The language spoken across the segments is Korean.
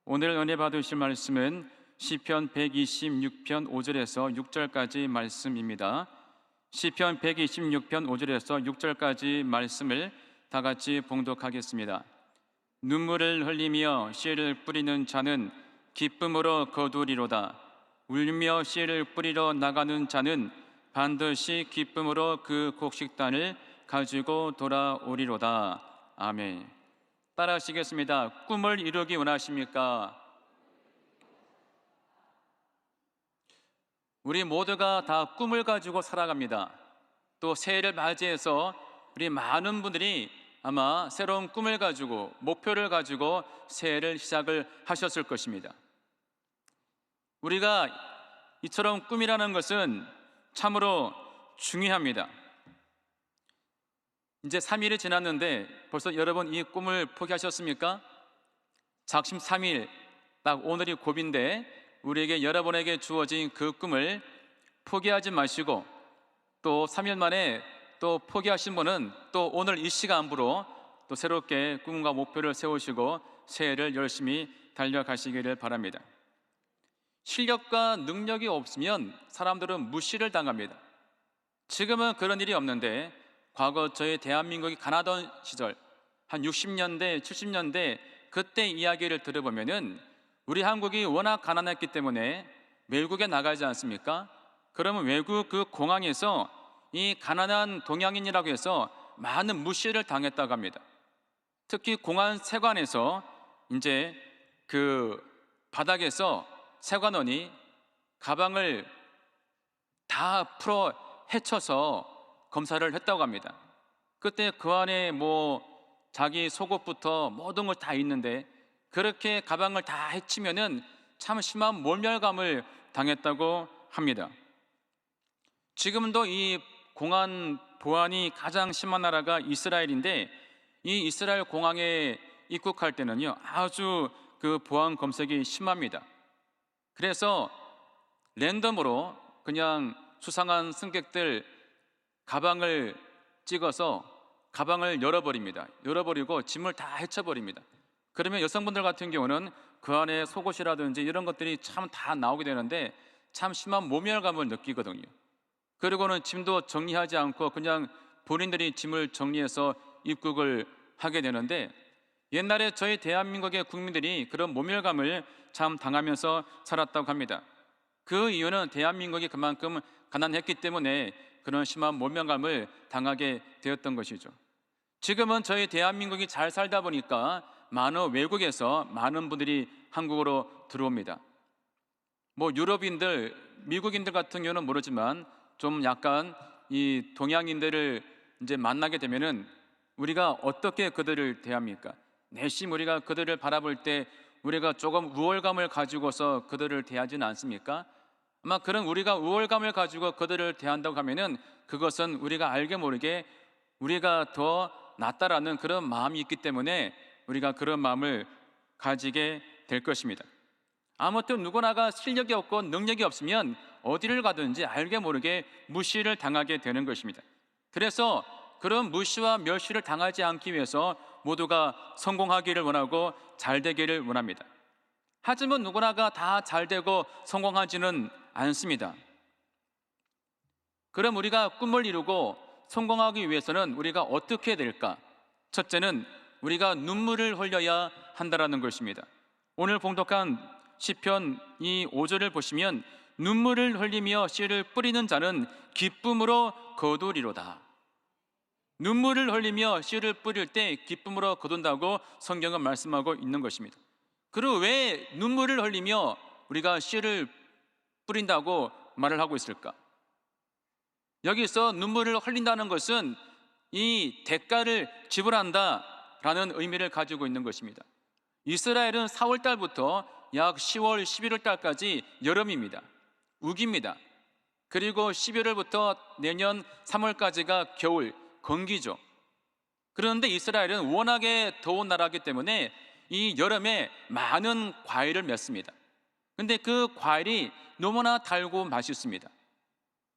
오늘 은혜 받으실 말씀은 시편 126편 5절에서 6절까지 말씀입니다. 시편 126편 5절에서 6절까지 말씀을 다 같이 봉독하겠습니다. 눈물을 흘리며 씨를 뿌리는 자는 기쁨으로 거두리로다. 울며 씨를 뿌리러 나가는 자는 반드시 기쁨으로 그 곡식단을 가지고 돌아오리로다. 아멘. 따라하시겠습니다. 꿈을 이루기 원하십니까? 우리 모두가 다 꿈을 가지고 살아갑니다. 또 새해를 맞이해서 우리 많은 분들이 아마 새로운 꿈을 가지고 목표를 가지고 새해를 시작을 하셨을 것입니다. 우리가 이처럼 꿈이라는 것은 참으로 중요합니다. 이제 3일이 지났는데 벌써 여러분 이 꿈을 포기하셨습니까? 작심 3일, 딱 오늘이 고비인데 우리에게 여러분에게 주어진 그 꿈을 포기하지 마시고 또 3일 만에 또 포기하신 분은 또 오늘 이 시간부로 또 새롭게 꿈과 목표를 세우시고 새해를 열심히 달려가시기를 바랍니다. 실력과 능력이 없으면 사람들은 무시를 당합니다. 지금은 그런 일이 없는데 과거 저희 대한민국이 가난하던 시절 한 60년대, 70년대 그때 이야기를 들어보면은 우리 한국이 워낙 가난했기 때문에 외국에 나가지 않습니까? 그러면 외국 그 공항에서 이 가난한 동양인이라고 해서 많은 무시를 당했다고 합니다. 특히 공안 세관에서 이제 그 바닥에서 세관원이 가방을 다 풀어 헤쳐서 검사를 했다고 합니다. 그때 그 안에 뭐 자기 속옷부터 모든 걸 다 있는데 그렇게 가방을 다 헤치면은 참 심한 모멸감을 당했다고 합니다. 지금도 이 공안 보안이 가장 심한 나라가 이스라엘인데 이 이스라엘 공항에 입국할 때는요 아주 그 보안 검색이 심합니다. 그래서 랜덤으로 그냥 수상한 승객들 가방을 찍어서 가방을 열어버립니다. 열어버리고 짐을 다 헤쳐버립니다. 그러면 여성분들 같은 경우는 그 안에 속옷이라든지 이런 것들이 참 다 나오게 되는데 참 심한 모멸감을 느끼거든요. 그리고는 짐도 정리하지 않고 그냥 본인들이 짐을 정리해서 입국을 하게 되는데 옛날에 저희 대한민국의 국민들이 그런 모멸감을 참 당하면서 살았다고 합니다. 그 이유는 대한민국이 그만큼 가난했기 때문에 그런 심한 모멸감을 당하게 되었던 것이죠. 지금은 저희 대한민국이 잘 살다 보니까 많은 외국에서 많은 분들이 한국으로 들어옵니다. 뭐 유럽인들, 미국인들 같은 경우는 모르지만 좀 약간 이 동양인들을 이제 만나게 되면은 우리가 어떻게 그들을 대합니까? 내심 우리가 그들을 바라볼 때 우리가 조금 우월감을 가지고서 그들을 대하지는 않습니까? 아마 그런 우리가 우월감을 가지고 그들을 대한다고 하면은 그것은 우리가 알게 모르게 우리가 더 낫다라는 그런 마음이 있기 때문에 우리가 그런 마음을 가지게 될 것입니다. 아무튼 누구나가 실력이 없고 능력이 없으면 어디를 가든지 알게 모르게 무시를 당하게 되는 것입니다. 그래서 그런 무시와 멸시를 당하지 않기 위해서 모두가 성공하기를 원하고 잘 되기를 원합니다. 하지만 누구나가 다 잘 되고 성공하지는 않습니다. 그럼 우리가 꿈을 이루고 성공하기 위해서는 우리가 어떻게 해야 될까? 첫째는 우리가 눈물을 흘려야 한다는 것입니다. 오늘 봉독한 시편 이 5절을 보시면 눈물을 흘리며 씨를 뿌리는 자는 기쁨으로 거두리로다. 눈물을 흘리며 씨를 뿌릴 때 기쁨으로 거둔다고 성경은 말씀하고 있는 것입니다. 그리고 왜 눈물을 흘리며 우리가 씨를 뿌린다고 말을 하고 있을까? 여기서 눈물을 흘린다는 것은 이 대가를 지불한다라는 의미를 가지고 있는 것입니다. 이스라엘은 4월 달부터 약 10월, 11월 달까지 여름입니다. 우기입니다. 그리고 11월부터 내년 3월까지가 겨울, 건기죠. 그런데 이스라엘은 워낙에 더운 나라이기 때문에 이 여름에 많은 과일을 맺습니다. 근데 그 과일이 너무나 달고 맛있습니다.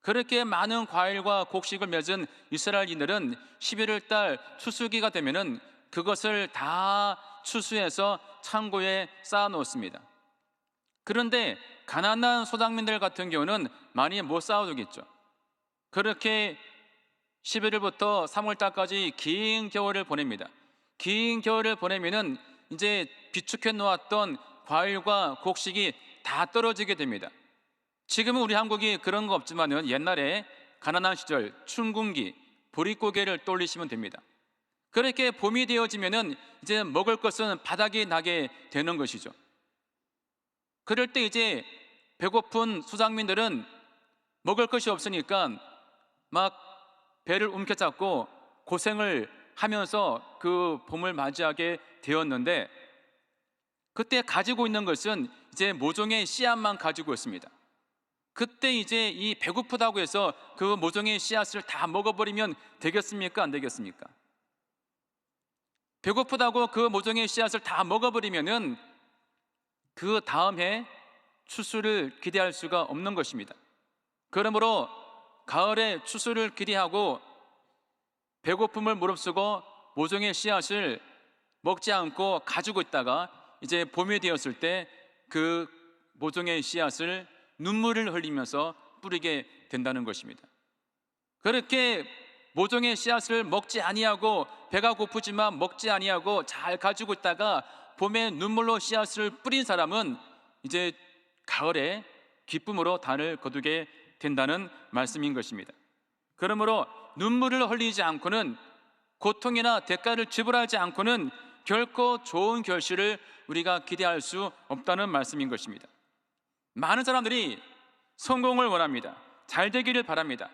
그렇게 많은 과일과 곡식을 맺은 이스라엘인들은 11월 달 추수기가 되면은 그것을 다 추수해서 창고에 쌓아 놓습니다. 그런데 가난한 소작민들 같은 경우는 많이 못 쌓아두겠죠. 그렇게 11월부터 3월달까지 긴 겨울을 보냅니다. 긴 겨울을 보내면은 이제 비축해 놓았던 과일과 곡식이 다 떨어지게 됩니다. 지금은 우리 한국이 그런 거 없지만은 옛날에 가난한 시절 춘궁기, 보릿고개를 떠올리시면 됩니다. 그렇게 봄이 되어지면은 이제 먹을 것은 바닥이 나게 되는 것이죠. 그럴 때 이제 배고픈 소작민들은 먹을 것이 없으니까 막 배를 움켜잡고 고생을 하면서 그 봄을 맞이하게 되었는데, 그때 가지고 있는 것은 이제 모종의 씨앗만 가지고 있습니다. 그때 이제 이 배고프다고 해서 그 모종의 씨앗을 다 먹어버리면 되겠습니까? 안 되겠습니까? 배고프다고 그 모종의 씨앗을 다 먹어버리면은 그 다음 해 추수를 기대할 수가 없는 것입니다. 그러므로 가을에 추수를 기대하고 배고픔을 무릅쓰고 모종의 씨앗을 먹지 않고 가지고 있다가 이제 봄이 되었을 때 그 모종의 씨앗을 눈물을 흘리면서 뿌리게 된다는 것입니다. 그렇게 모종의 씨앗을 먹지 아니하고 배가 고프지만 먹지 아니하고 잘 가지고 있다가 봄에 눈물로 씨앗을 뿌린 사람은 이제 가을에 기쁨으로 단을 거두게 된다는 말씀인 것입니다. 그러므로 눈물을 흘리지 않고는, 고통이나 대가를 지불하지 않고는 결코 좋은 결실을 우리가 기대할 수 없다는 말씀인 것입니다. 많은 사람들이 성공을 원합니다. 잘 되기를 바랍니다.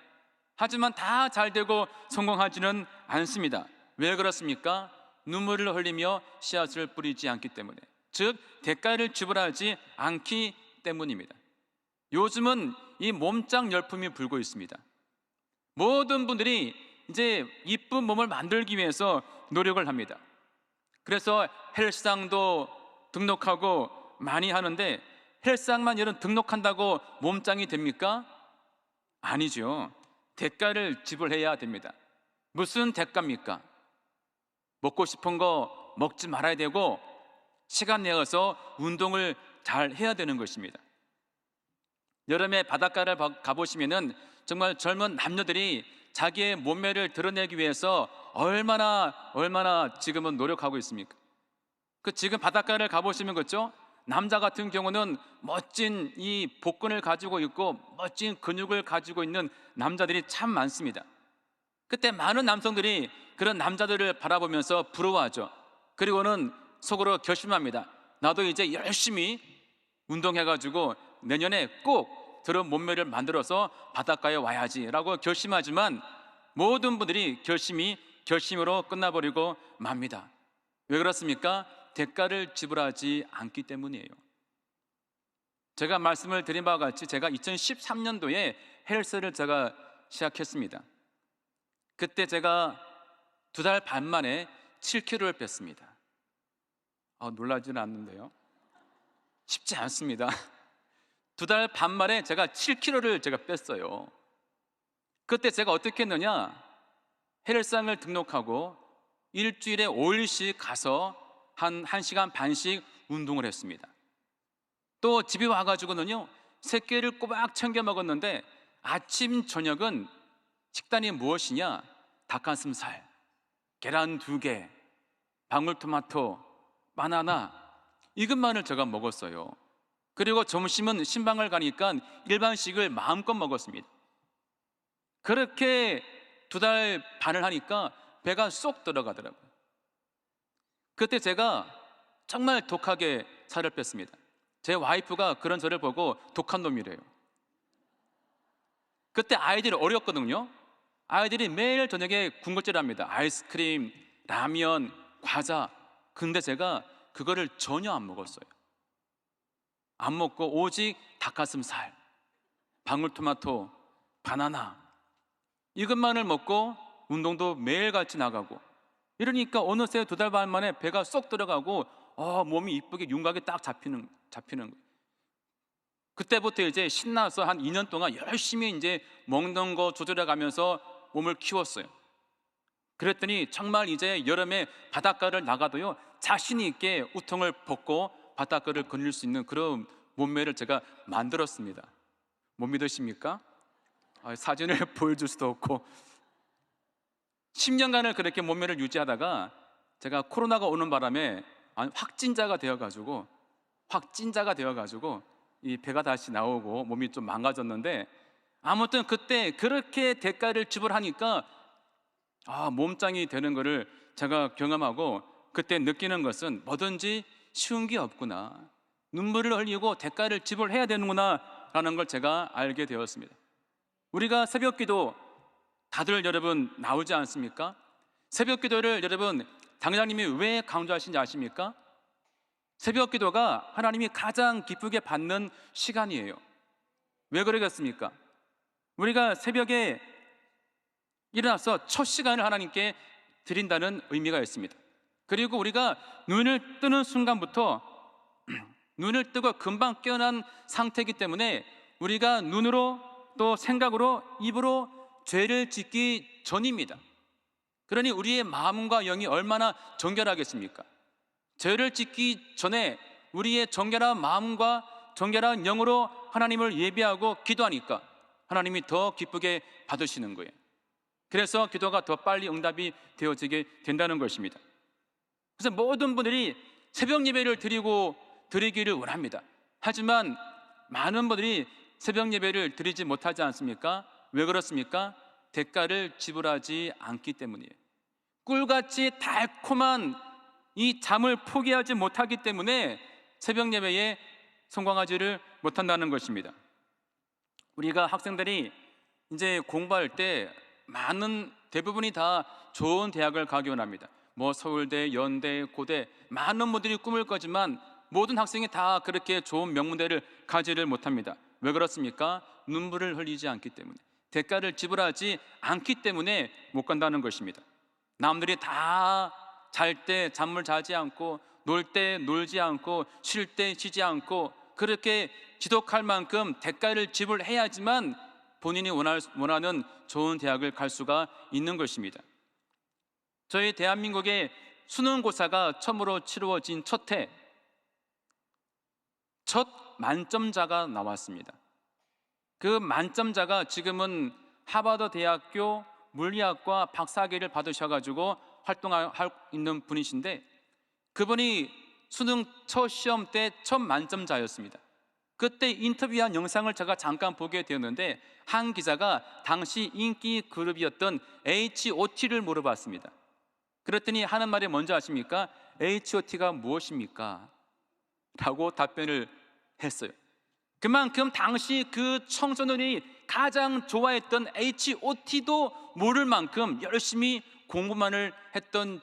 하지만 다 잘 되고 성공하지는 않습니다. 왜 그렇습니까? 눈물을 흘리며 씨앗을 뿌리지 않기 때문에, 즉 대가를 지불하지 않기 때문입니다. 요즘은 이 몸짱 열풍이 불고 있습니다. 모든 분들이 이제 이쁜 몸을 만들기 위해서 노력을 합니다. 그래서 헬스장도 등록하고 많이 하는데, 헬스장만 이런 등록한다고 몸짱이 됩니까? 아니죠. 대가를 지불해야 됩니다. 무슨 대가입니까? 먹고 싶은 거 먹지 말아야 되고 시간 내어서 운동을 잘 해야 되는 것입니다. 여름에 바닷가를 가보시면은 정말 젊은 남녀들이 자기의 몸매를 드러내기 위해서 얼마나 지금은 노력하고 있습니까? 그 지금 바닷가를 가보시면 그렇죠? 남자 같은 경우는 멋진 이 복근을 가지고 있고 멋진 근육을 가지고 있는 남자들이 참 많습니다. 그때 많은 남성들이 그런 남자들을 바라보면서 부러워하죠. 그리고는 속으로 결심합니다. 나도 이제 열심히 운동해가지고 내년에 꼭 저런 몸매를 만들어서 바닷가에 와야지 라고 결심하지만, 모든 분들이 결심으로 끝나버리고 맙니다. 왜 그렇습니까? 대가를 지불하지 않기 때문이에요. 제가 말씀을 드린 바와 같이 제가 2013년도에 헬스를 제가 시작했습니다. 그때 제가 2달 반 만에 7kg를 뺐습니다. 놀라지는 않는데요, 쉽지 않습니다. 2달 반 만에 제가 7kg를 제가 뺐어요. 그때 제가 어떻게 했느냐, 헬스장을 등록하고 일주일에 5일씩 가서 한 1시간 반씩 운동을 했습니다. 또 집에 와가지고는요, 새끼를 꼬박 챙겨 먹었는데 아침 저녁은 식단이 무엇이냐, 닭가슴살, 계란 2개, 방울토마토, 바나나, 이것만을 제가 먹었어요. 그리고 점심은 신방을 가니까 일반식을 마음껏 먹었습니다. 그렇게 2달 반을 하니까 배가 쏙 들어가더라고요. 그때 제가 정말 독하게 살을 뺐습니다. 제 와이프가 그런 저를 보고 독한 놈이래요. 그때 아이들이 어렸거든요. 아이들이 매일 저녁에 군것질 합니다. 아이스크림, 라면, 과자. 근데 제가 그거를 전혀 안 먹었어요. 안 먹고 오직 닭가슴살, 방울토마토, 바나나, 이것만을 먹고 운동도 매일같이 나가고, 이러니까 어느새 2달 반 만에 배가 쏙 들어가고 몸이 이쁘게 윤곽이 딱 잡히는 거예요. 그때부터 이제 신나서 한 2년 동안 열심히 이제 먹는 거 조절해 가면서 몸을 키웠어요. 그랬더니 정말 이제 여름에 바닷가를 나가도요, 자신 있게 우통을 벗고 바닷가를 거닐 수 있는 그런 몸매를 제가 만들었습니다. 못 믿으십니까? 사진을 보여줄 수도 없고 10년간을 그렇게 몸매를 유지하다가 제가 코로나가 오는 바람에 확진자가 되어가지고 이 배가 다시 나오고 몸이 좀 망가졌는데, 아무튼 그때 그렇게 대가를 지불하니까 몸짱이 되는 것을 제가 경험하고, 그때 느끼는 것은 뭐든지 쉬운 게 없구나, 눈물을 흘리고 대가를 지불해야 되는구나 라는 걸 제가 알게 되었습니다. 우리가 새벽기도 다들 여러분 나오지 않습니까? 새벽기도를 여러분 당장님이 왜 강조하시는지 아십니까? 새벽기도가 하나님이 가장 기쁘게 받는 시간이에요. 왜 그러겠습니까? 우리가 새벽에 일어나서 첫 시간을 하나님께 드린다는 의미가 있습니다. 그리고 우리가 눈을 뜨는 순간부터 눈을 뜨고 금방 깨어난 상태이기 때문에 우리가 눈으로 또 생각으로 입으로 죄를 짓기 전입니다. 그러니 우리의 마음과 영이 얼마나 정결하겠습니까? 죄를 짓기 전에 우리의 정결한 마음과 정결한 영으로 하나님을 예배하고 기도하니까 하나님이 더 기쁘게 받으시는 거예요. 그래서 기도가 더 빨리 응답이 되어지게 된다는 것입니다. 그래서 모든 분들이 새벽 예배를 드리기를 원합니다. 하지만 많은 분들이 새벽 예배를 드리지 못하지 않습니까? 왜 그렇습니까? 대가를 지불하지 않기 때문이에요. 꿀같이 달콤한 이 잠을 포기하지 못하기 때문에 새벽 예배에 성공하지를 못한다는 것입니다. 우리가 학생들이 이제 공부할 때 대부분이 다 좋은 대학을 가기 원합니다. 서울대, 연대, 고대, 많은 분들이 꿈을 꾸지만 모든 학생이 다 그렇게 좋은 명문대를 가지를 못합니다. 왜 그렇습니까? 눈물을 흘리지 않기 때문에, 대가를 지불하지 않기 때문에 못 간다는 것입니다. 남들이 다 잘 때 잠을 자지 않고, 놀 때 놀지 않고, 쉴 때 쉬지 않고, 그렇게 지독할 만큼 대가를 지불해야지만 본인이 원하는 좋은 대학을 갈 수가 있는 것입니다. 저희 대한민국의 수능고사가 처음으로 치루어진 첫 만점자가 나왔습니다. 그 만점자가 지금은 하버드 대학교 물리학과 박사학위를 받으셔가지고 활동하고 있는 분이신데, 그분이 수능 첫 시험 때 첫 만점자였습니다. 그때 인터뷰한 영상을 제가 잠깐 보게 되었는데, 한 기자가 당시 인기 그룹이었던 H.O.T를 물어봤습니다. 그랬더니 하는 말이 뭔지 아십니까? H.O.T가 무엇입니까? 라고 답변을 했어요. 그만큼 당시 그 청소년이 가장 좋아했던 H.O.T도 모를 만큼 열심히 공부만을 했던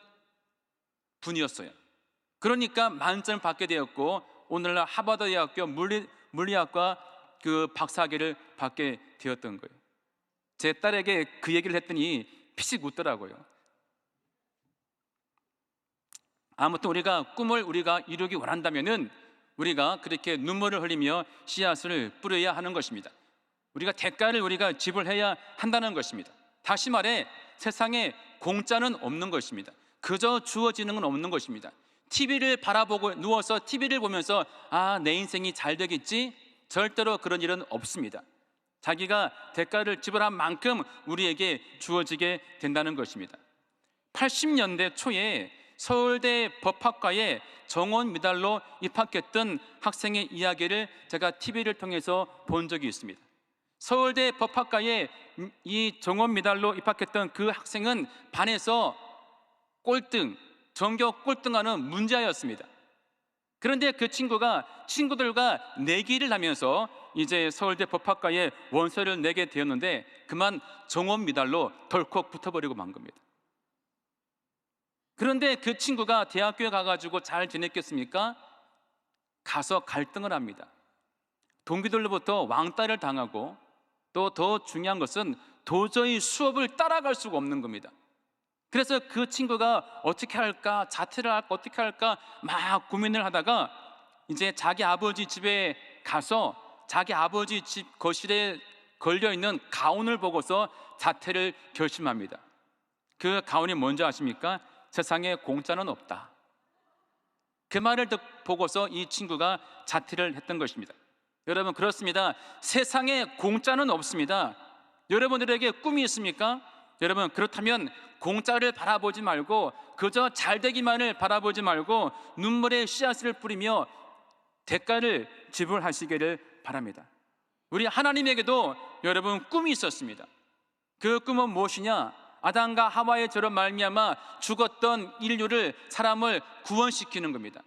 분이었어요. 그러니까 만점을 받게 되었고, 오늘날 하버드 대학교 물리학과 그 박사학위를 받게 되었던 거예요. 제 딸에게 그 얘기를 했더니 피식 웃더라고요. 아무튼 우리가 꿈을 이루기 원한다면은 우리가 그렇게 눈물을 흘리며 씨앗을 뿌려야 하는 것입니다. 우리가 대가를 지불해야 한다는 것입니다. 다시 말해, 세상에 공짜는 없는 것입니다. 그저 주어지는 건 없는 것입니다. TV를 바라보고 누워서 TV를 보면서 내 인생이 잘 되겠지? 절대로 그런 일은 없습니다. 자기가 대가를 지불한 만큼 우리에게 주어지게 된다는 것입니다. 80년대 초에 서울대 법학과에 정원 미달로 입학했던 학생의 이야기를 제가 TV를 통해서 본 적이 있습니다. 서울대 법학과에 이 정원 미달로 입학했던 그 학생은 반에서 전교 꼴등하는 문제아였습니다. 그런데 그 친구가 친구들과 내기를 하면서 이제 서울대 법학과에 원서를 내게 되었는데, 그만 정원 미달로 덜컥 붙어버리고 만 겁니다. 그런데 그 친구가 대학교에 가가지고 잘 지냈겠습니까? 가서 갈등을 합니다. 동기들로부터 왕따를 당하고, 또 더 중요한 것은 도저히 수업을 따라갈 수가 없는 겁니다. 그래서 그 친구가 어떻게 할까, 자퇴를 할까, 어떻게 할까 막 고민을 하다가 이제 자기 아버지 집에 가서 자기 아버지 집 거실에 걸려있는 가운을 보고서 자퇴를 결심합니다. 그 가운이 뭔지 아십니까? 세상에 공짜는 없다. 그 말을 보고서 이 친구가 자퇴를 했던 것입니다. 여러분, 그렇습니다. 세상에 공짜는 없습니다. 여러분들에게 꿈이 있습니까? 여러분, 그렇다면 공짜를 바라보지 말고 그저 잘되기만을 바라보지 말고 눈물의 씨앗을 뿌리며 대가를 지불하시기를 바랍니다. 우리 하나님에게도 여러분 꿈이 있었습니다. 그 꿈은 무엇이냐? 아담과 하와의 죄로 말미암아 죽었던 인류를, 사람을 구원시키는 겁니다.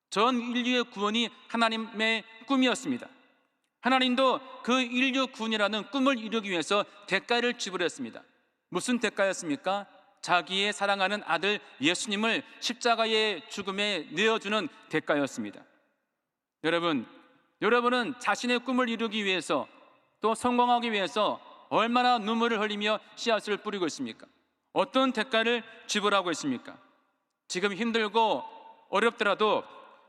전 인류의 구원이 하나님의 꿈이었습니다. 하나님도 그 인류 구원이라는 꿈을 이루기 위해서 대가를 지불했습니다. 무슨 대가였습니까? 자기의 사랑하는 아들 예수님을 십자가의 죽음에 내어주는 대가였습니다. 여러분은 자신의 꿈을 이루기 위해서, 또 성공하기 위해서 얼마나 눈물을 흘리며 씨앗을 뿌리고 있습니까? 어떤 대가를 지불하고 있습니까? 지금 힘들고 어렵더라도,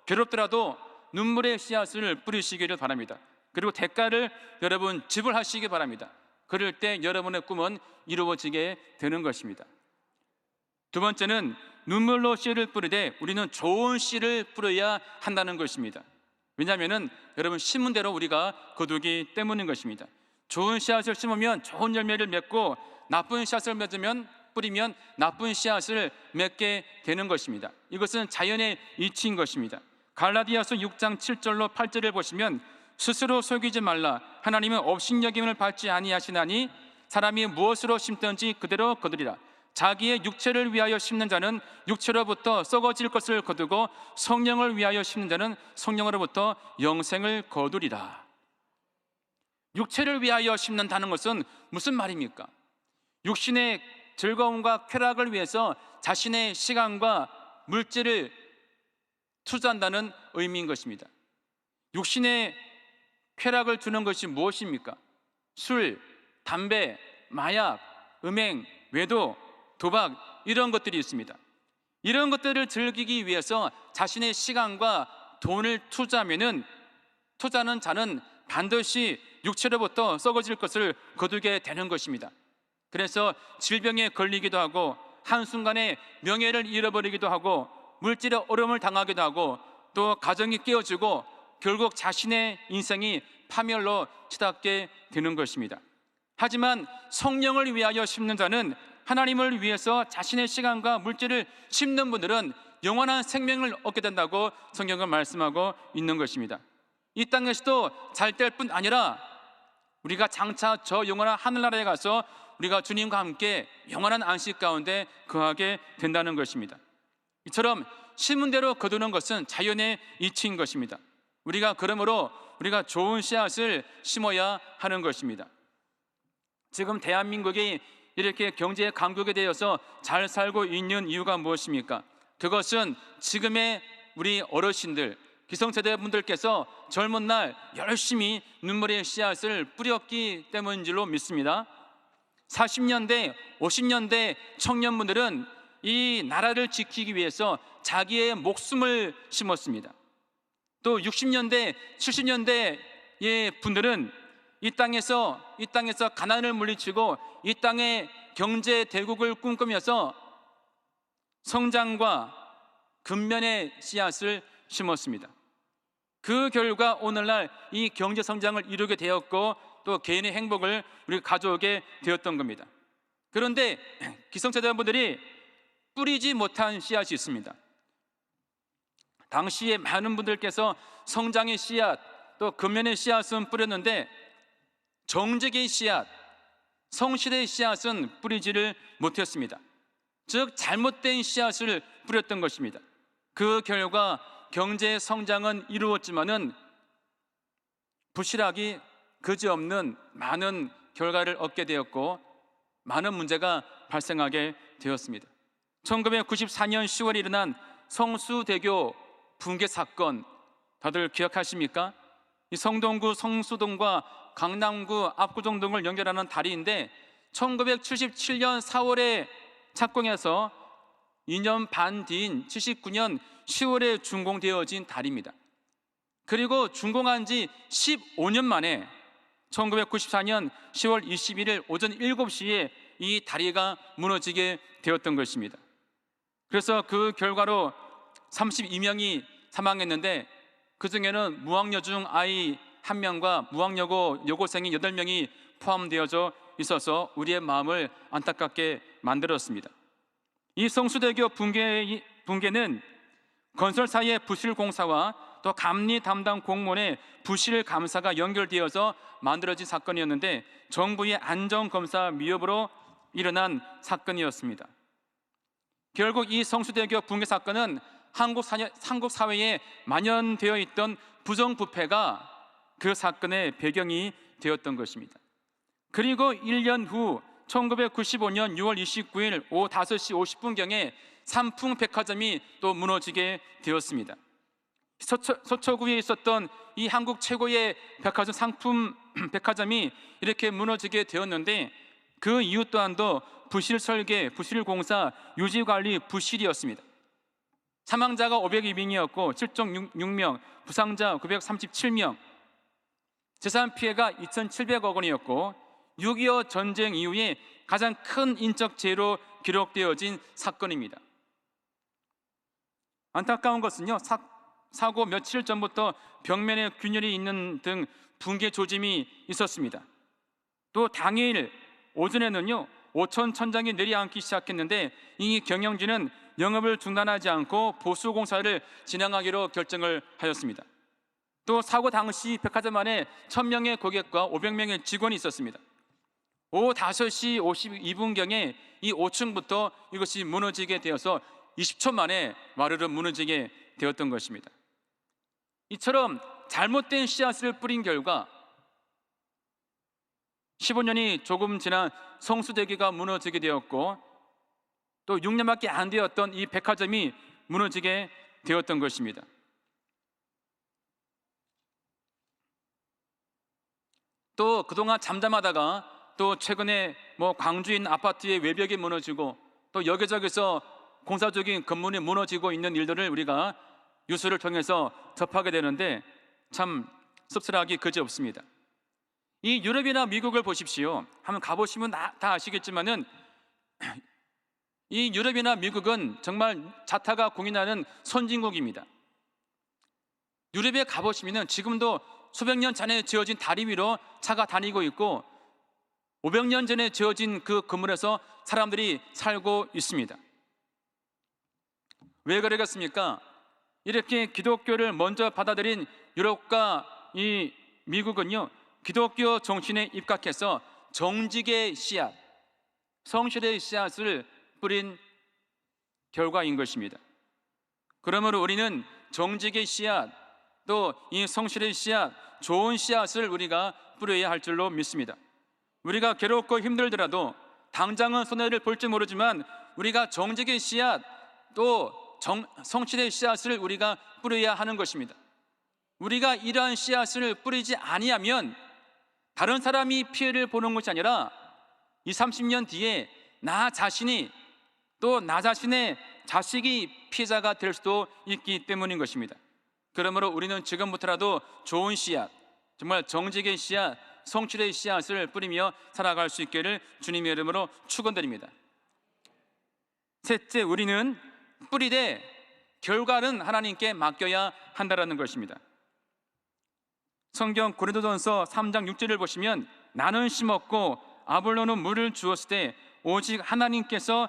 괴롭더라도 눈물의 씨앗을 뿌리시기를 바랍니다. 그리고 대가를 여러분 지불하시기 바랍니다. 그럴 때 여러분의 꿈은 이루어지게 되는 것입니다. 두 번째는 눈물로 씨를 뿌리되 우리는 좋은 씨를 뿌려야 한다는 것입니다. 왜냐하면 여러분, 심은 대로 우리가 거두기 때문인 것입니다. 좋은 씨앗을 심으면 좋은 열매를 맺고, 나쁜 씨앗을 뿌리면 나쁜 씨앗을 맺게 되는 것입니다. 이것은 자연의 이치인 것입니다. 갈라디아서 6장 7절로 8절을 보시면, 스스로 속이지 말라. 하나님은 업신여김을 받지 아니하시나니 사람이 무엇으로 심든지 그대로 거두리라. 자기의 육체를 위하여 심는 자는 육체로부터 썩어질 것을 거두고, 성령을 위하여 심는 자는 성령으로부터 영생을 거두리라. 육체를 위하여 심는다는 것은 무슨 말입니까? 육신의 즐거움과 쾌락을 위해서 자신의 시간과 물질을 투자한다는 의미인 것입니다. 육신의 쾌락을 주는 것이 무엇입니까? 술, 담배, 마약, 음행, 외도, 도박, 이런 것들이 있습니다. 이런 것들을 즐기기 위해서 자신의 시간과 돈을 투자하면은, 투자하는 자는 반드시 육체로부터 썩어질 것을 거두게 되는 것입니다. 그래서 질병에 걸리기도 하고, 한순간에 명예를 잃어버리기도 하고, 물질의 어려움을 당하기도 하고, 또 가정이 깨어지고 결국 자신의 인생이 파멸로 치닫게 되는 것입니다. 하지만 성령을 위하여 심는 자는, 하나님을 위해서 자신의 시간과 물질을 심는 분들은 영원한 생명을 얻게 된다고 성경은 말씀하고 있는 것입니다. 이 땅에서도 잘 될 뿐 아니라 우리가 장차 저 영원한 하늘나라에 가서 우리가 주님과 함께 영원한 안식 가운데 거하게 된다는 것입니다. 이처럼 심은 대로 거두는 것은 자연의 이치인 것입니다. 그러므로 우리가 좋은 씨앗을 심어야 하는 것입니다. 지금 대한민국이 이렇게 경제 강국에 되어서 잘 살고 있는 이유가 무엇입니까? 그것은 지금의 우리 어르신들, 기성세대 분들께서 젊은 날 열심히 눈물의 씨앗을 뿌렸기 때문인 줄로 믿습니다. 40년대, 50년대 청년분들은 이 나라를 지키기 위해서 자기의 목숨을 심었습니다. 또 60년대, 70년대의 분들은 이 땅에서 가난을 물리치고 이 땅의 경제 대국을 꿈꾸면서 성장과 근면의 씨앗을 심었습니다. 그 결과 오늘날 이 경제 성장을 이루게 되었고, 또 개인의 행복을 우리가 가져오게 되었던 겁니다. 그런데 기성세대분들이 뿌리지 못한 씨앗이 있습니다. 당시에 많은 분들께서 성장의 씨앗, 또 근면의 씨앗은 뿌렸는데 정직의 씨앗, 성실의 씨앗은 뿌리지를 못했습니다. 즉 잘못된 씨앗을 뿌렸던 것입니다. 그 결과 경제 성장은 이루었지만은 부실하기 그지없는 많은 결과를 얻게 되었고, 많은 문제가 발생하게 되었습니다. 1994년 10월에 일어난 성수대교 붕괴 사건, 다들 기억하십니까? 이 성동구 성수동과 강남구 압구정 등을 연결하는 다리인데 1977년 4월에 착공해서 2년 반 뒤인 79년 10월에 준공되어진 다리입니다. 그리고 준공한 지 15년 만에 1994년 10월 21일 오전 7시에 이 다리가 무너지게 되었던 것입니다. 그래서 그 결과로 32명이 사망했는데 그 중에는 무학여중 아이 1명과 무학여고 여고생이 8명이 포함되어져 있어서 우리의 마음을 안타깝게 만들었습니다. 이 성수대교 붕괴는 건설사의 부실 공사와 또 감리 담당 공무원의 부실 감사가 연결되어서 만들어진 사건이었는데 정부의 안전검사 미흡으로 일어난 사건이었습니다. 결국 이 성수대교 붕괴 사건은 한국 사회에 만연되어 있던 부정부패가 그 사건의 배경이 되었던 것입니다. 그리고 1년 후 1995년 6월 29일 오후 5시 50분경에 삼풍백화점이 또 무너지게 되었습니다. 서초구에 있었던 이 한국 최고의 백화점 삼풍백화점이 이렇게 무너지게 되었는데 그 이유 또한도 부실 설계, 부실 공사, 유지 관리 부실이었습니다. 사망자가 502명이었고 실종 6명, 부상자 937명, 재산 피해가 2,700억 원이었고 6.25 전쟁 이후에 가장 큰 인적 재해로 기록되어진 사건입니다. 안타까운 것은요, 사고 며칠 전부터 벽면에 균열이 있는 등 붕괴 조짐이 있었습니다. 또 당일 오전에는요 5천 천장이 내려앉기 시작했는데 이 경영진은 영업을 중단하지 않고 보수 공사를 진행하기로 결정을 하였습니다. 또 사고 당시 백화점 안에 1,000명의 고객과 500명의 직원이 있었습니다. 오후 5시 52분경에 이 5층부터 이것이 무너지게 되어서 20초 만에 와르르 무너지게 되었던 것입니다. 이처럼 잘못된 씨앗을 뿌린 결과 15년이 조금 지난 성수대교가 무너지게 되었고 또 6년밖에 안 되었던 이 백화점이 무너지게 되었던 것입니다. 또 그동안 잠잠하다가 또 최근에 광주에 있는 아파트의 외벽이 무너지고 또 여기저기서 공사적인 건물이 무너지고 있는 일들을 우리가 뉴스를 통해서 접하게 되는데 참 씁쓸하기 그지없습니다. 이 유럽이나 미국을 보십시오. 한번 가보시면 다 아시겠지만은 이 유럽이나 미국은 정말 자타가 공인하는 선진국입니다. 유럽에 가보시면은 지금도 수백 년 전에 지어진 다리 위로 차가 다니고 있고 500년 전에 지어진 그 건물에서 사람들이 살고 있습니다. 왜 그러겠습니까? 이렇게 기독교를 먼저 받아들인 유럽과 이 미국은요 기독교 정신에 입각해서 정직의 씨앗, 성실의 씨앗을 뿌린 결과인 것입니다. 그러므로 우리는 정직의 씨앗, 또 이 성실의 씨앗, 좋은 씨앗을 우리가 뿌려야 할 줄로 믿습니다. 우리가 괴롭고 힘들더라도 당장은 손해를 볼지 모르지만 우리가 정직의 씨앗, 또 성실의 씨앗을 우리가 뿌려야 하는 것입니다. 우리가 이러한 씨앗을 뿌리지 아니하면 다른 사람이 피해를 보는 것이 아니라 20, 30년 뒤에 나 자신이 또 나 자신의 자식이 피해자가 될 수도 있기 때문인 것입니다. 그러므로 우리는 지금부터라도 좋은 씨앗, 정말 정직의 씨앗, 성실의 씨앗을 뿌리며 살아갈 수 있기를 주님의 이름으로 축원드립니다. 셋째, 우리는 뿌리되 결과는 하나님께 맡겨야 한다는 것입니다. 성경 고린도전서 3장 6절을 보시면 나는 심었고 아볼로는 물을 주었을 때 오직 하나님께서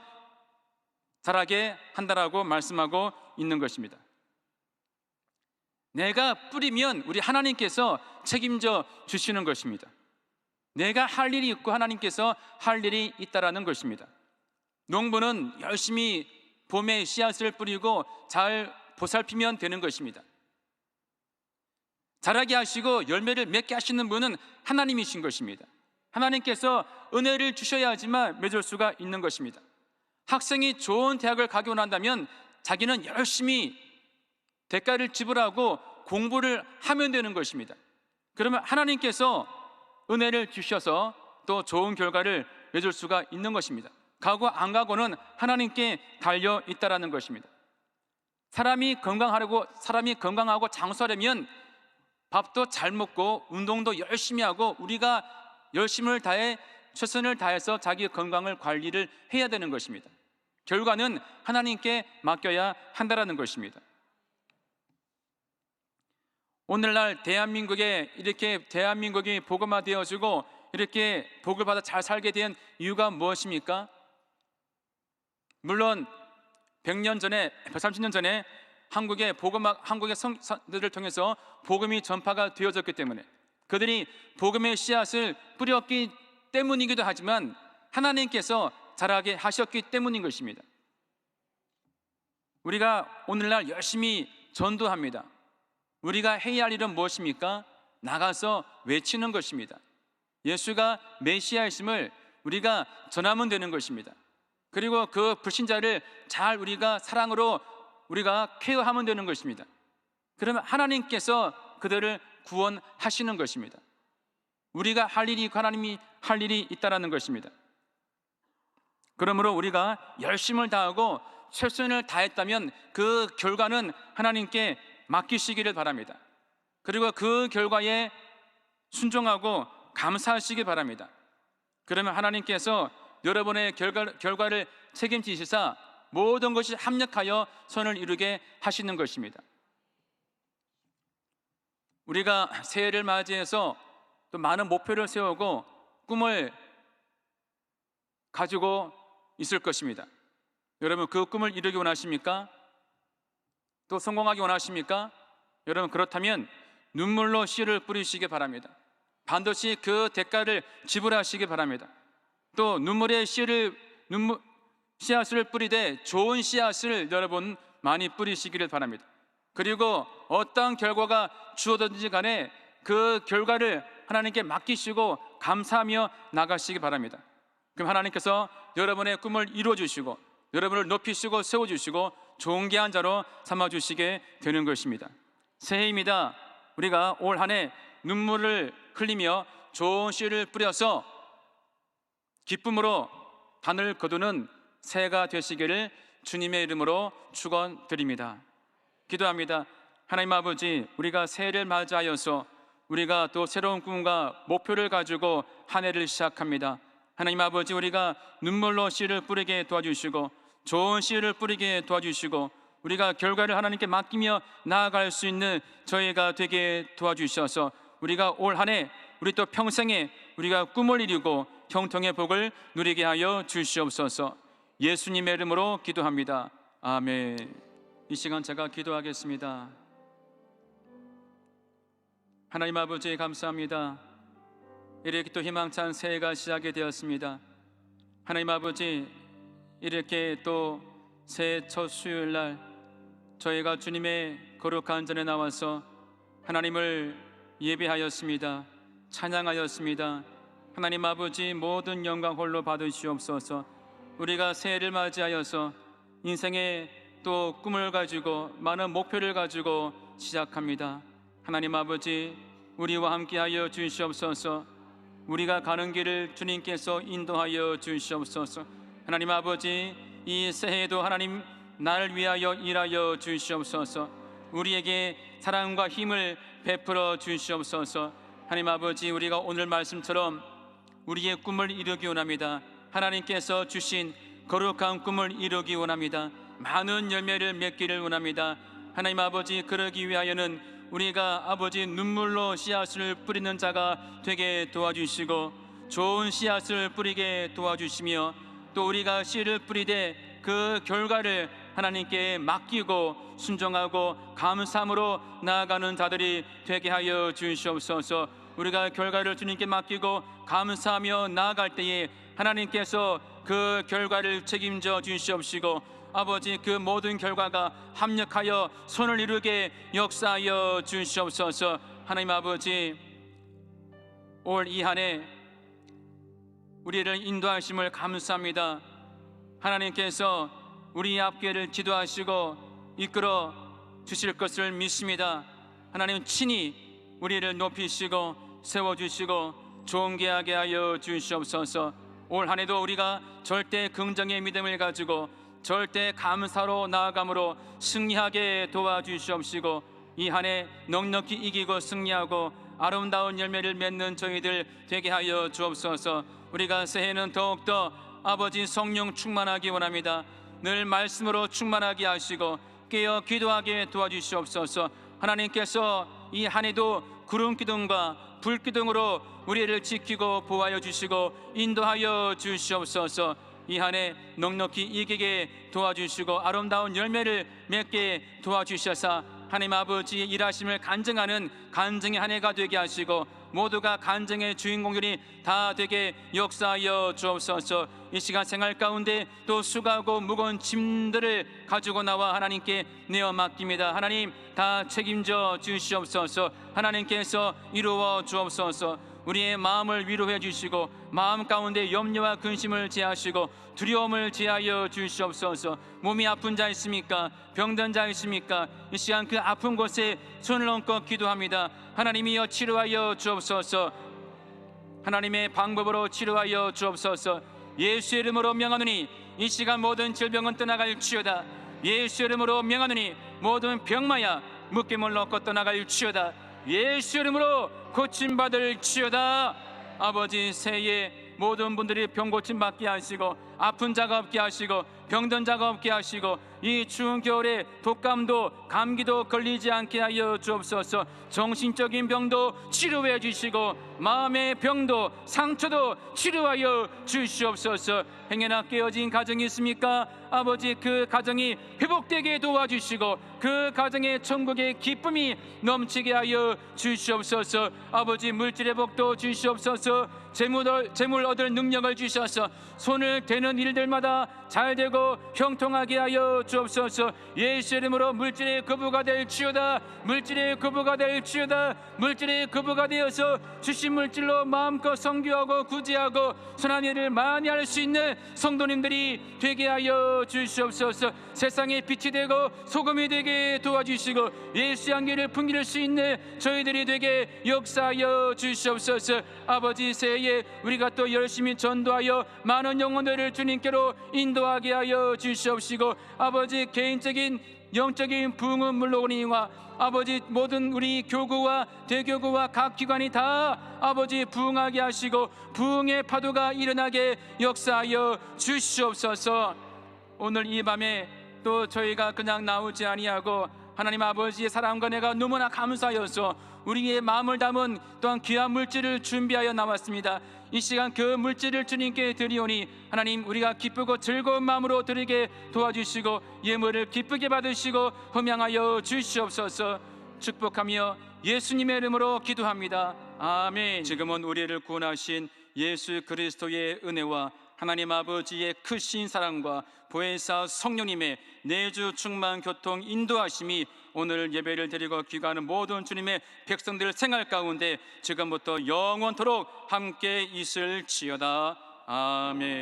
자라게 한다라고 말씀하고 있는 것입니다. 내가 뿌리면 우리 하나님께서 책임져 주시는 것입니다. 내가 할 일이 있고 하나님께서 할 일이 있다라는 것입니다. 농부는 열심히 봄에 씨앗을 뿌리고 잘 보살피면 되는 것입니다. 자라게 하시고 열매를 맺게 하시는 분은 하나님이신 것입니다. 하나님께서 은혜를 주셔야 하지만 맺을 수가 있는 것입니다. 학생이 좋은 대학을 가기 원한다면 자기는 열심히 대가를 지불하고 공부를 하면 되는 것입니다. 그러면 하나님께서 은혜를 주셔서 또 좋은 결과를 맺을 수가 있는 것입니다. 가고 안 가고는 하나님께 달려 있다라는 것입니다. 사람이 건강하고 장수하려면 밥도 잘 먹고 운동도 열심히 하고 우리가 열심을 다해 최선을 다해서 자기 건강을 관리를 해야 되는 것입니다. 결과는 하나님께 맡겨야 한다라는 것입니다. 오늘날 대한민국에 이렇게 대한민국이 복음화되어지고 이렇게 복을 받아 잘 살게 된 이유가 무엇입니까? 물론 100년 전에, 130년 전에 한국의 성도들을 통해서 복음이 전파가 되어졌기 때문에, 그들이 복음의 씨앗을 뿌렸기 때문이기도 하지만 하나님께서 자라게 하셨기 때문인 것입니다. 우리가 오늘날 열심히 전도합니다. 우리가 해야 할 일은 무엇입니까? 나가서 외치는 것입니다. 예수가 메시아이심을 우리가 전하면 되는 것입니다. 그리고 그 불신자를 잘 우리가 사랑으로 우리가 케어하면 되는 것입니다. 그러면 하나님께서 그들을 구원하시는 것입니다. 우리가 할 일이 있고 하나님이 할 일이 있다는 것입니다. 그러므로 우리가 열심을 다하고 최선을 다했다면 그 결과는 하나님께 맡기시기를 바랍니다. 그리고 그 결과에 순종하고 감사하시기 바랍니다. 그러면 하나님께서 여러분의 결과를 책임지시사 모든 것이 합력하여 선을 이루게 하시는 것입니다. 우리가 새해를 맞이해서 또 많은 목표를 세우고 꿈을 가지고 있을 것입니다. 여러분, 그 꿈을 이루기 원하십니까? 또 성공하기 원하십니까? 여러분, 그렇다면 눈물로 씨를 뿌리시기 바랍니다. 반드시 그 대가를 지불하시기 바랍니다. 또 눈물의 씨앗을 뿌리되 좋은 씨앗을 여러분 많이 뿌리시기를 바랍니다. 그리고 어떤 결과가 주어졌든지 간에 그 결과를 하나님께 맡기시고 감사하며 나가시기 바랍니다. 그럼 하나님께서 여러분의 꿈을 이루어주시고 여러분을 높이시고 세워주시고 존귀한 자로 삼아주시게 되는 것입니다. 새해입니다. 우리가 올 한 해 눈물을 흘리며 좋은 씨를 뿌려서 기쁨으로 단을 거두는 새해가 되시기를 주님의 이름으로 축원드립니다. 기도합니다. 하나님 아버지, 우리가 새해를 맞이하여서 우리가 또 새로운 꿈과 목표를 가지고 한 해를 시작합니다. 하나님 아버지, 우리가 눈물로 씨를 뿌리게 도와주시고 좋은 씨를 뿌리게 도와주시고 우리가 결과를 하나님께 맡기며 나아갈 수 있는 저희가 되게 도와주셔서 우리가 올 한 해 우리 또 평생에 우리가 꿈을 이루고 형통의 복을 누리게 하여 주시옵소서. 예수님의 이름으로 기도합니다. 아멘. 이 시간 제가 기도하겠습니다. 하나님 아버지, 감사합니다. 이렇게 또 희망찬 새해가 시작이 되었습니다. 하나님 아버지, 이렇게 또 새해 첫 수요일 날 저희가 주님의 거룩한 전에 나와서 하나님을 예배하였습니다. 찬양하였습니다. 하나님 아버지, 모든 영광 홀로 받으시옵소서. 우리가 새해를 맞이하여서 인생의 또 꿈을 가지고 많은 목표를 가지고 시작합니다. 하나님 아버지, 우리와 함께하여 주시옵소서. 우리가 가는 길을 주님께서 인도하여 주시옵소서. 하나님 아버지, 이 새해에도 하나님 나를 위하여 일하여 주시옵소서. 우리에게 사랑과 힘을 베풀어 주시옵소서. 하나님 아버지, 우리가 오늘 말씀처럼 우리의 꿈을 이루기 원합니다. 하나님께서 주신 거룩한 꿈을 이루기 원합니다. 많은 열매를 맺기를 원합니다. 하나님 아버지, 그러기 위하여는 우리가 아버지 눈물로 씨앗을 뿌리는 자가 되게 도와주시고 좋은 씨앗을 뿌리게 도와주시며 또 우리가 씨를 뿌리되 그 결과를 하나님께 맡기고 순종하고 감사함으로 나아가는 자들이 되게 하여 주시옵소서. 우리가 결과를 주님께 맡기고 감사하며 나아갈 때에 하나님께서 그 결과를 책임져 주시옵시고 아버지, 그 모든 결과가 합력하여 손을 이루게 역사하여 주시옵소서. 하나님 아버지, 올 이 한 해 우리를 인도하심을 감사합니다. 하나님께서 우리 앞길을 지도하시고 이끌어 주실 것을 믿습니다. 하나님 친히 우리를 높이시고 세워주시고 존귀 하게 하여 주시옵소서. 올 한 해도 우리가 절대 긍정의 믿음을 가지고 절대 감사로 나아감으로 승리하게 도와주시옵시고 이 한 해 넉넉히 이기고 승리하고 아름다운 열매를 맺는 저희들 되게 하여 주옵소서. 우리가 새해는 더욱더 아버지 성령 충만하기 원합니다. 늘 말씀으로 충만하게 하시고 깨어 기도하게 도와주시옵소서. 하나님께서 이 한 해도 구름 기둥과 불 기둥으로 우리를 지키고 보호하여 주시고 인도하여 주시옵소서. 이 한 해 넉넉히 이기게 도와주시고 아름다운 열매를 맺게 도와주셔서 하나님 아버지의 일하심을 간증하는 간증의 한 해가 되게 하시고 모두가 간증의 주인공들이 다 되게 역사하여 주옵소서. 이 시간 생활 가운데 또 수고하고 무거운 짐들을 가지고 나와 하나님께 내어 맡깁니다. 하나님 다 책임져 주시옵소서. 하나님께서 이루어 주옵소서. 우리의 마음을 위로해 주시고 마음 가운데 염려와 근심을 제하시고 두려움을 제하여 주시옵소서. 몸이 아픈 자 있습니까? 병든 자 있습니까? 이 시간 그 아픈 곳에 손을 얹고 기도합니다. 하나님이여 치료하여 주옵소서. 하나님의 방법으로 치료하여 주옵소서. 예수의 이름으로 명하노니 이 시간 모든 질병은 떠나갈지어다. 예수의 이름으로 명하노니 모든 병마야 묶임을 놓고 떠나갈지어다. 예수의 이름으로 고침받을지어다. 아버지 새해 모든 분들이 병 고침 받게 하시고 아픈 자가 없게 하시고 병든 자가 없게 하시고 이 추운 겨울에 독감도 감기도 걸리지 않게 하여 주옵소서. 정신적인 병도 치료해 주시고 마음의 병도 상처도 치료하여 주시옵소서. 행여나 깨어진 가정이 있습니까? 아버지 그 가정이 회복되게 도와주시고 그 가정에 천국의 기쁨이 넘치게 하여 주시옵소서. 아버지 물질의 복도 주시옵소서. 재물 얻을 능력을 주셔서 손을 대는 일들마다 잘 되고 형통하게 하여 주옵소서. 예수 이름으로 물질의 거부가 될지어다. 물질의 거부가 될지어다. 물질의 거부가 되어서 주신 물질로 마음껏 선교하고 구제하고 선한 일을 많이 할 수 있는 성도님들이 되게 하여 주시옵소서. 세상의 빛이 되고 소금이 되게 도와주시고 예수의 향기를 풍길 수 있는 저희들이 되게 역사하여 주시옵소서. 아버지 새해에 우리가 또 열심히 전도하여 많은 영혼들을 주님께로 인도하게 하여 주시옵시고 아버지 개인적인 영적인 부흥은 물론이와 아버지 모든 우리 교구와 대교구와 각 기관이 다 아버지 부흥하게 하시고 부흥의 파도가 일어나게 역사하여 주시옵소서. 오늘 이 밤에 또 저희가 그냥 나오지 아니하고 하나님 아버지의 사랑과 내가 너무나 감사하여서 우리의 마음을 담은 또한 귀한 물질을 준비하여 나왔습니다. 이 시간 그 물질을 주님께 드리오니 하나님 우리가 기쁘고 즐거운 마음으로 드리게 도와주시고 예물을 기쁘게 받으시고 흠양하여 주시옵소서. 축복하며 예수님의 이름으로 기도합니다. 아멘. 지금은 우리를 구원하신 예수 그리스도의 은혜와 하나님 아버지의 크신 사랑과 보혜사 성령님의 내주 충만 교통 인도하심이 오늘 예배를 드리고 귀가하는 모든 주님의 백성들 생활 가운데 지금부터 영원토록 함께 있을지어다. 아멘.